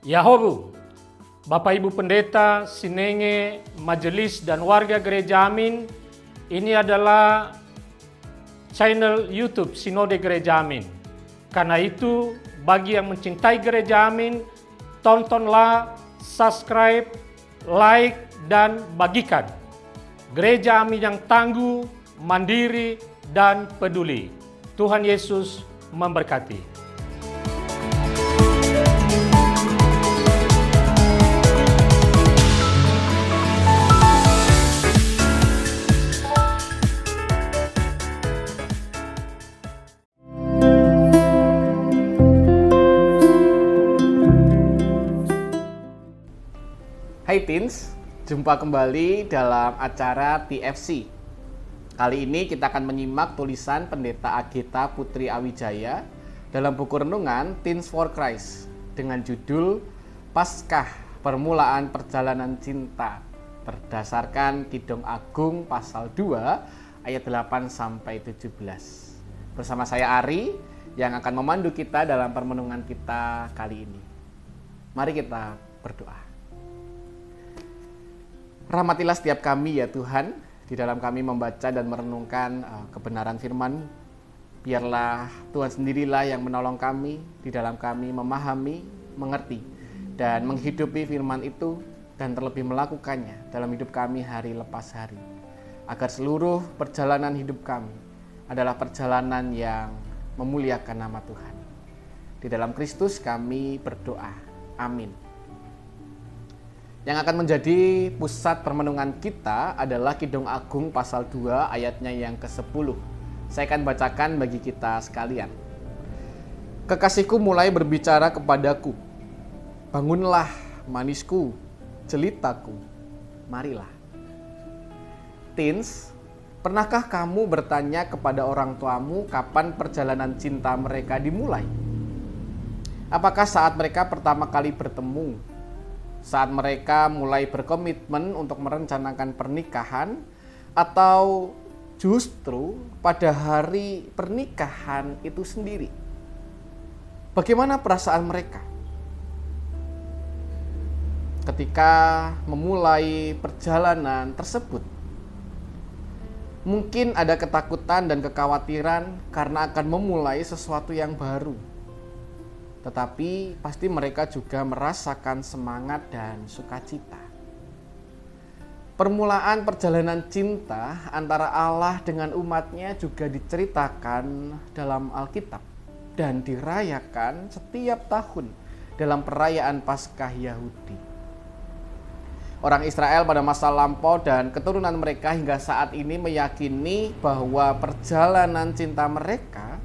Yahobu, Bapak Ibu Pendeta, Sinenge, Majelis dan warga Gereja Amin, ini adalah channel YouTube Sinode Gereja Amin. Karena itu, bagi yang mencintai Gereja Amin, tontonlah, subscribe, like, dan bagikan. Gereja Amin yang tangguh, mandiri, dan peduli. Tuhan Yesus memberkati. Hai Teens, jumpa kembali dalam acara TFC. Kali ini kita akan menyimak tulisan Pendeta Ageta Putri Awijaya dalam buku renungan Teens for Christ dengan judul Paskah Permulaan Perjalanan Cinta berdasarkan Kidung Agung pasal 2 ayat 8-17. Bersama saya Ari yang akan memandu kita dalam permenungan kita kali ini. Mari kita berdoa. Rahmatilah setiap kami ya Tuhan, di dalam kami membaca dan merenungkan kebenaran firman-Mu. Biarlah Tuhan sendirilah yang menolong kami, di dalam kami memahami, mengerti, dan menghidupi firman itu, dan terlebih melakukannya dalam hidup kami hari lepas hari. Agar seluruh perjalanan hidup kami adalah perjalanan yang memuliakan nama Tuhan. Di dalam Kristus kami berdoa. Amin. Yang akan menjadi pusat permenungan kita adalah Kidung Agung pasal 2 ayatnya yang ke-10. Saya akan bacakan bagi kita sekalian. Kekasihku mulai berbicara kepadaku, bangunlah manisku, jelitaku, marilah. Teens, pernahkah kamu bertanya kepada orang tuamu kapan perjalanan cinta mereka dimulai? Apakah saat mereka pertama kali bertemu? Saat mereka mulai berkomitmen untuk merencanakan pernikahan, atau justru pada hari pernikahan itu sendiri? Bagaimana perasaan mereka ketika memulai perjalanan tersebut? Mungkin ada ketakutan dan kekhawatiran karena akan memulai sesuatu yang baru. Tetapi pasti mereka juga merasakan semangat dan sukacita. Permulaan perjalanan cinta antara Allah dengan umatnya juga diceritakan dalam Alkitab dan dirayakan setiap tahun dalam perayaan Paskah Yahudi. Orang Israel pada masa lampau dan keturunan mereka hingga saat ini meyakini bahwa perjalanan cinta mereka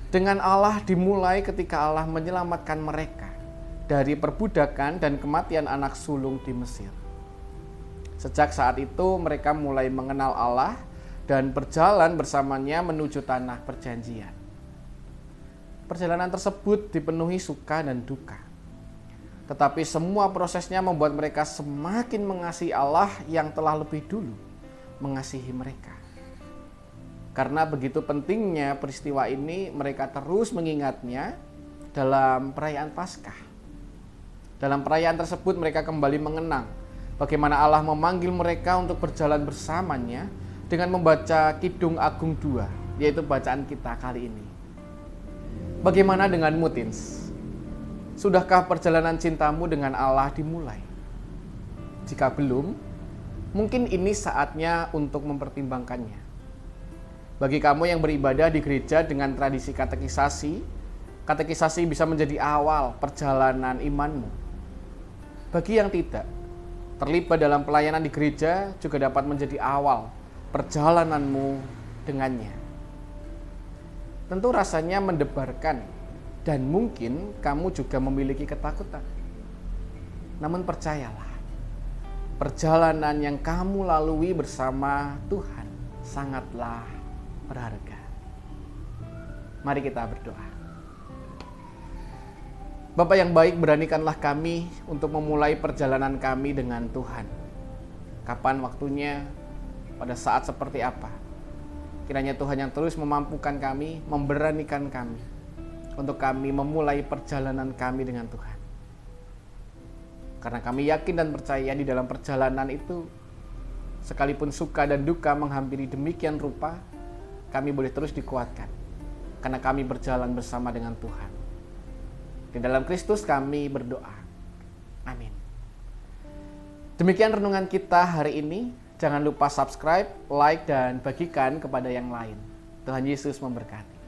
dengan Allah dimulai ketika Allah menyelamatkan mereka dari perbudakan dan kematian anak sulung di Mesir. Sejak saat itu mereka mulai mengenal Allah dan berjalan bersamanya menuju tanah perjanjian. Perjalanan tersebut dipenuhi suka dan duka. Tetapi semua prosesnya membuat mereka semakin mengasihi Allah yang telah lebih dulu mengasihi mereka. Karena begitu pentingnya peristiwa ini, mereka terus mengingatnya dalam perayaan Paskah. Dalam perayaan tersebut mereka kembali mengenang bagaimana Allah memanggil mereka untuk berjalan bersamanya dengan membaca Kidung Agung 2, yaitu bacaan kita kali ini. Bagaimana denganmu, Teens? Sudahkah perjalanan cintamu dengan Allah dimulai? Jika belum, mungkin ini saatnya untuk mempertimbangkannya. Bagi kamu yang beribadah di gereja dengan tradisi katekisasi bisa menjadi awal perjalanan imanmu. Bagi yang tidak, terlibat dalam pelayanan di gereja juga dapat menjadi awal perjalananmu dengannya. Tentu rasanya mendebarkan dan mungkin kamu juga memiliki ketakutan. Namun percayalah, perjalanan yang kamu lalui bersama Tuhan sangatlah berharga. Mari kita berdoa. Bapa yang baik, beranikanlah kami untuk memulai perjalanan kami dengan Tuhan. Kapan waktunya, pada saat seperti apa? Kiranya Tuhan yang terus memampukan kami, memberanikan kami, untuk kami memulai perjalanan kami dengan Tuhan. Karena kami yakin dan percaya di dalam perjalanan itu, sekalipun suka dan duka menghampiri demikian rupa, kami boleh terus dikuatkan. Karena kami berjalan bersama dengan Tuhan. Di dalam Kristus kami berdoa. Amin. Demikian renungan kita hari ini. Jangan lupa subscribe, like, dan bagikan kepada yang lain. Tuhan Yesus memberkati.